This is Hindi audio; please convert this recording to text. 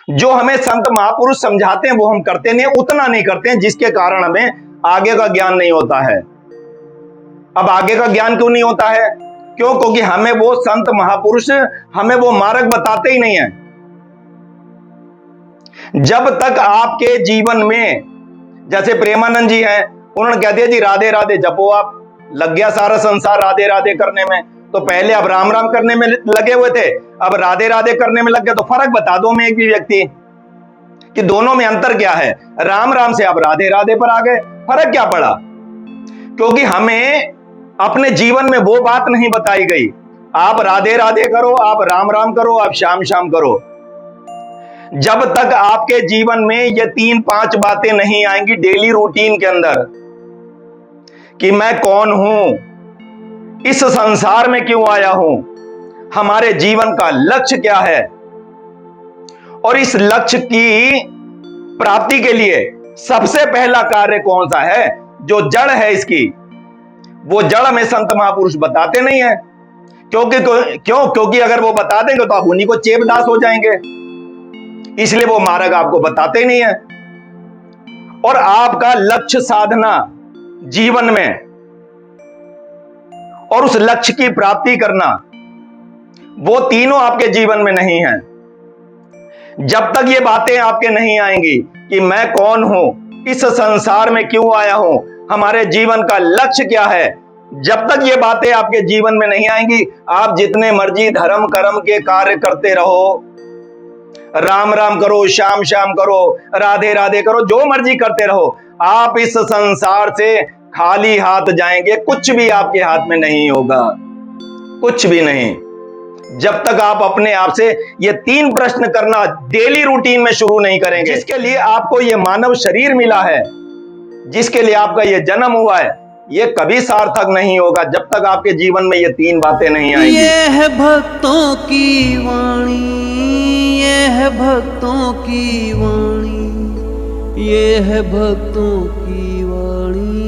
जो हमें संत महापुरुष समझाते हैं वो हम करते नहीं, उतना नहीं करते हैं जिसके कारण हमें आगे का ज्ञान नहीं होता है। अब आगे का ज्ञान क्यों नहीं होता है? क्यों? क्योंकि हमें वो संत महापुरुष हमें वो मार्ग बताते ही नहीं है। जब तक आपके जीवन में, जैसे प्रेमानंद जी हैं, उन्होंने कह दिया जी राधे राधे जपो, आप लग गया सारा संसार राधे राधे करने में। तो पहले अब राम राम करने में लगे हुए थे, अब राधे राधे करने में लग गए। तो फर्क बता दो मैं एक भी व्यक्ति कि दोनों में अंतर क्या है। राम राम से आप राधे राधे पर आ गए, फर्क क्या पड़ा? क्योंकि हमें अपने जीवन में वो बात नहीं बताई गई। आप राधे राधे करो, आप राम राम करो, आप श्याम श्याम करो। जब तक आपके जीवन में ये 3-5 बातें नहीं आएंगी डेली रूटीन के अंदर कि मैं कौन हूं, इस संसार में क्यों आया हूं, हमारे जीवन का लक्ष्य क्या है, और इस लक्ष्य की प्राप्ति के लिए सबसे पहला कार्य कौन सा है, जो जड़ है इसकी, वो जड़ हमें संत महापुरुष बताते नहीं है। क्योंकि अगर वो बता देंगे तो आप उन्हीं को चेपदास हो जाएंगे, इसलिए वो मार्ग आपको बताते नहीं है। और आपका लक्ष्य साधना जीवन में और उस लक्ष्य की प्राप्ति करना, वो तीनों आपके जीवन में नहीं है। जब तक ये बातें आपके नहीं आएंगी कि मैं कौन हूं, इस संसार में क्यों आया हूं, हमारे जीवन का लक्ष्य क्या है, जब तक ये बातें आपके जीवन में नहीं आएंगी, आप जितने मर्जी धर्म कर्म के कार्य करते रहो, राम राम करो, श्याम श्याम करो, राधे राधे करो, जो मर्जी करते रहो, आप इस संसार से खाली हाथ जाएंगे। कुछ भी आपके हाथ में नहीं होगा, कुछ भी नहीं, जब तक आप अपने आप से ये 3 प्रश्न करना डेली रूटीन में शुरू नहीं करेंगे। जिसके लिए आपको ये मानव शरीर मिला है, जिसके लिए आपका ये जन्म हुआ है, ये कभी सार्थक नहीं होगा जब तक आपके जीवन में ये 3 बातें नहीं आएंगी। ये है भक्तों की वाणी, ये है भक्तों की वाणी, ये है भक्तों की वाणी।